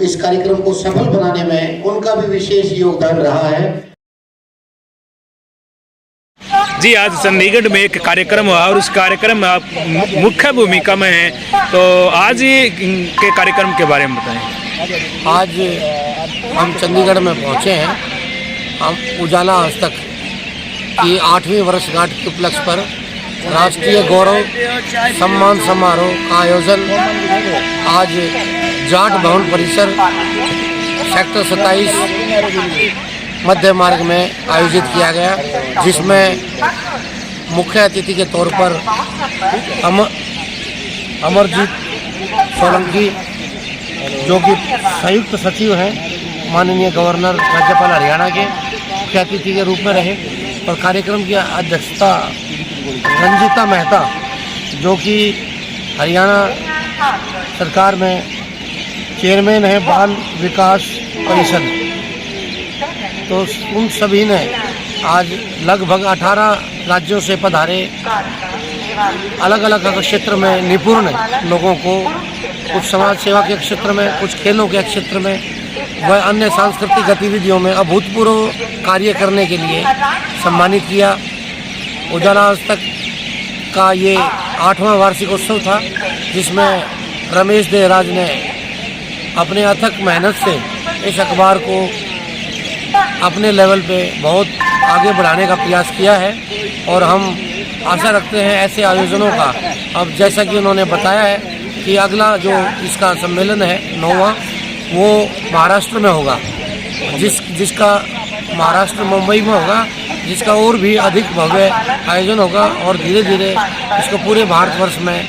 इस कार्यक्रम को सफल बनाने में उनका भी विशेष योगदान रहा है। जी, आज चंडीगढ़ में एक कार्यक्रम हुआ और उस कार्यक्रम में आप मुख्य भूमिका में हैं, तो आज के कार्यक्रम के बारे में बताएं। आज हम चंडीगढ़ में पहुंचे हैं। हम उजाला आज तक की 8वीं वर्षगांठ के उपलक्ष्य पर राष्ट्रीय गौरव सम्मान समारोह का आयोजन आज जाट भवन परिसर सेक्टर 27 मध्य मार्ग में आयोजित किया गया, जिसमें मुख्य अतिथि के तौर पर अमरजीत सोलंकी जो कि संयुक्त सचिव हैं माननीय गवर्नर राज्यपाल हरियाणा के, मुख्य अतिथि के रूप में रहे। और कार्यक्रम की अध्यक्षता रंजिता मेहता जो कि हरियाणा सरकार में चेयरमैन है बाल विकास परिषद, तो उन सभी ने आज लगभग 18 राज्यों से पधारे अलग अलग क्षेत्र में निपुण लोगों को, कुछ समाज सेवा के क्षेत्र में, कुछ खेलों के क्षेत्र में व अन्य सांस्कृतिक गतिविधियों में अभूतपूर्व कार्य करने के लिए सम्मानित किया। उजाला आज तक का ये 8वां वार्षिकोत्सव था, जिसमें रमेश देहराज ने अपने अथक मेहनत से इस अखबार को अपने लेवल पे बहुत आगे बढ़ाने का प्रयास किया है। और हम आशा रखते हैं ऐसे आयोजनों का, अब जैसा कि उन्होंने बताया है कि अगला जो इसका सम्मेलन है 9वां, वो महाराष्ट्र में होगा, जिसका महाराष्ट्र मुंबई में होगा, जिसका और भी अधिक भव्य आयोजन होगा और धीरे धीरे इसको पूरे भारतवर्ष में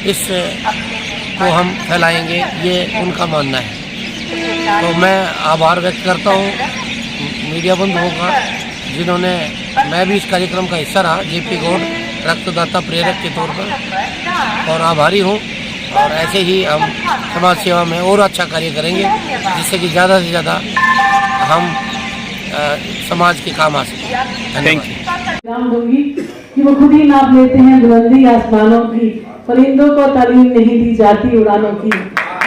इस को हम फैलाएंगे, ये उनका मानना है। तो मैं आभार व्यक्त करता हूँ मीडिया बंधुओं का, जिन्होंने, मैं भी इस कार्यक्रम का हिस्सा रहा जेपी गौड़ रक्तदाता प्रेरक के तौर पर, और आभारी हूँ। और ऐसे ही हम समाज सेवा में और अच्छा कार्य करेंगे, जिससे कि ज़्यादा से ज़्यादा हम समाज के काम आ सकें। Thank you. नाम दूंगी कि वो खुद ही नाप लेते हैं बुलंदी आसमानों की, परिंदों को तालीम नहीं दी जाती उड़ानों की,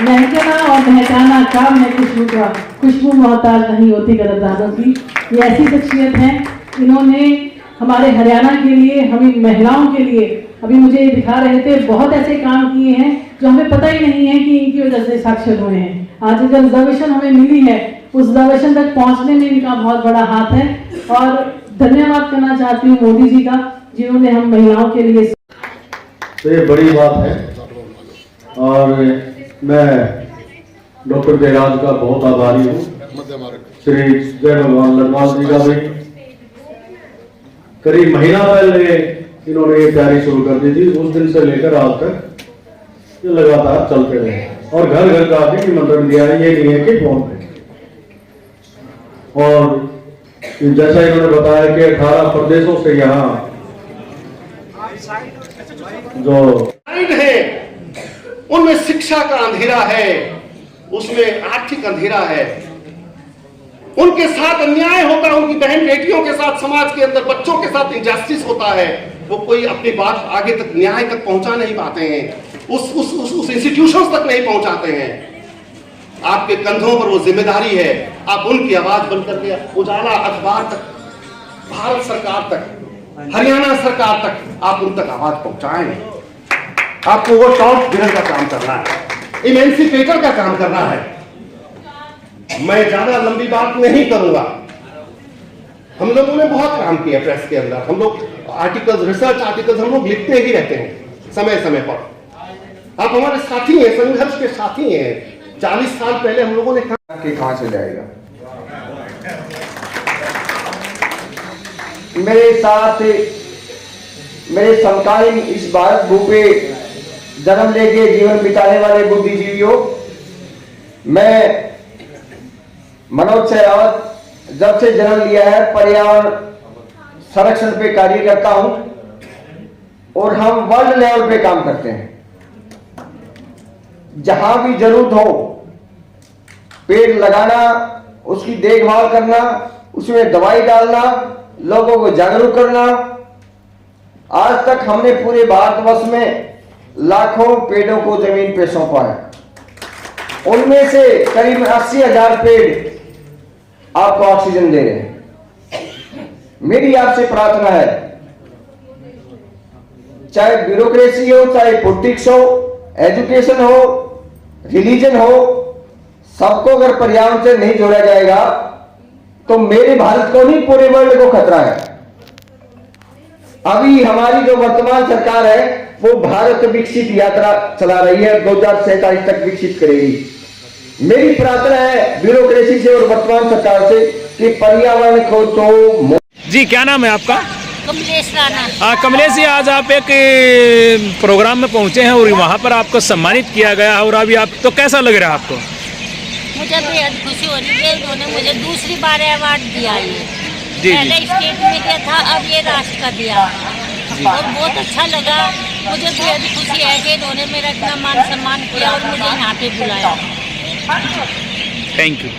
महकना और महकाना काम है खुशबू का, खुशबू मोहताज नहीं होती कदरदानों की। ये ऐसी शख्सियत हैं, इन्होंने हमारे हरियाणा के लिए, हमें महिलाओं के लिए, अभी मुझे ये दिखा रहे थे, बहुत ऐसे काम किए हैं जो हमें पता ही नहीं है कि इनकी वजह से साक्षर हुए हैं। आज जो रिजर्वेशन हमें मिली है, उस रिजर्वेशन तक पहुंचने में इनका बहुत बड़ा हाथ है। और धन्यवाद करना चाहती हूँ मोदी जी का, जिन्होंने हम महिलाओं के लिए। तो ये बड़ी बात है और मैं डॉक्टर देहराज का बहुत आभारी हूँ। श्री जय भगवान लखवाल जी का भी करीब महीना पहले इन्होंने ये तैयारी शुरू कर दी थी, उस दिन से लेकर आज तक ये लगातार चलते रहे और घर घर का भी निमंत्रण दिया है, ये नहीं है कि फोन पे। और जैसा इन्होंने बताया कि 18 प्रदेशों से यहाँ जो है उनमें शिक्षा का अंधेरा है, उसमें आर्थिक अंधेरा है, उनके साथ अन्याय होता है, उनकी बहन बेटियों के साथ, समाज के अंदर बच्चों के साथ इनजस्टिस होता है, वो कोई अपनी बात आगे तक न्याय तक पहुंचा नहीं पाते हैं, उस इंस्टीट्यूशंस तक नहीं पहुंचाते हैं। आपके कंधों पर वो जिम्मेदारी है, आप उनकी आवाज बनकर के उजाला अखबार तक, भारत सरकार तक, हरियाणा सरकार तक, आप उन तक आवाज पहुंचाएं। आपको वो टॉप गिनर का काम करना है, इमेंसिपेटर का काम करना है। मैं ज्यादा लंबी बात नहीं करूंगा। हम लोगों ने बहुत काम किया प्रेस के अंदर, हम लोग आर्टिकल्स, रिसर्च आर्टिकल्स हम लोग लिखते ही रहते हैं समय समय पर। आप हमारे साथी हैं, संघर्ष के साथी हैं। 40 साल पहले हम लोगों ने कहां से जाएगा। मेरे साथ मेरे समकालीन इस भारत भू पे जन्म लेके जीवन बिताने वाले बुद्धिजीवियों, मैं मनोज सहरावत जब से जन्म लिया है पर्यावरण संरक्षण पे कार्य करता हूं और हम वर्ल्ड लेवल पे काम करते हैं। जहां भी जरूरत हो पेड़ लगाना, उसकी देखभाल करना, उसमें दवाई डालना, लोगों को जागरूक करना। आज तक हमने पूरे भारतवर्ष में लाखों पेड़ों को जमीन पे सौंपा है उनमें से करीब 80,000 पेड़ आपको ऑक्सीजन दे रहे हैं। मेरी आपसे प्रार्थना है, चाहे ब्यूरोक्रेसी हो, चाहे पॉलिटिक्स हो, एजुकेशन हो, रिलीजन हो, सबको अगर पर्यावरण से नहीं जोड़ा जाएगा तो मेरे भारत को नहीं पूरे वर्ल्ड को खतरा है। अभी हमारी जो वर्तमान सरकार है वो भारत विकसित यात्रा चला रही है, 2047 तक विकसित करेगी। मेरी प्रार्थना है ब्यूरोक्रेसी से और वर्तमान सरकार से कि पर्यावरण को तो। जी क्या नाम है आपका? कमलेश राणा। हाँ कमलेश जी, आज आप एक प्रोग्राम में पहुंचे हैं और वहाँ पर आपको सम्मानित किया गया और अभी आप तो कैसा लग रहा है आपको? मुझे बेहद खुशी हो रही है, उन्होंने मुझे दूसरी बार अवार्ड दिया है। जी, पहले स्टेट में क्या था, अब ये राष्ट्र का दिया और बहुत अच्छा लगा। मुझे बेहद खुशी है कि इन्होंने मेरा इतना मान सम्मान किया और मुझे यहाँ पे बुलाया। Thank you.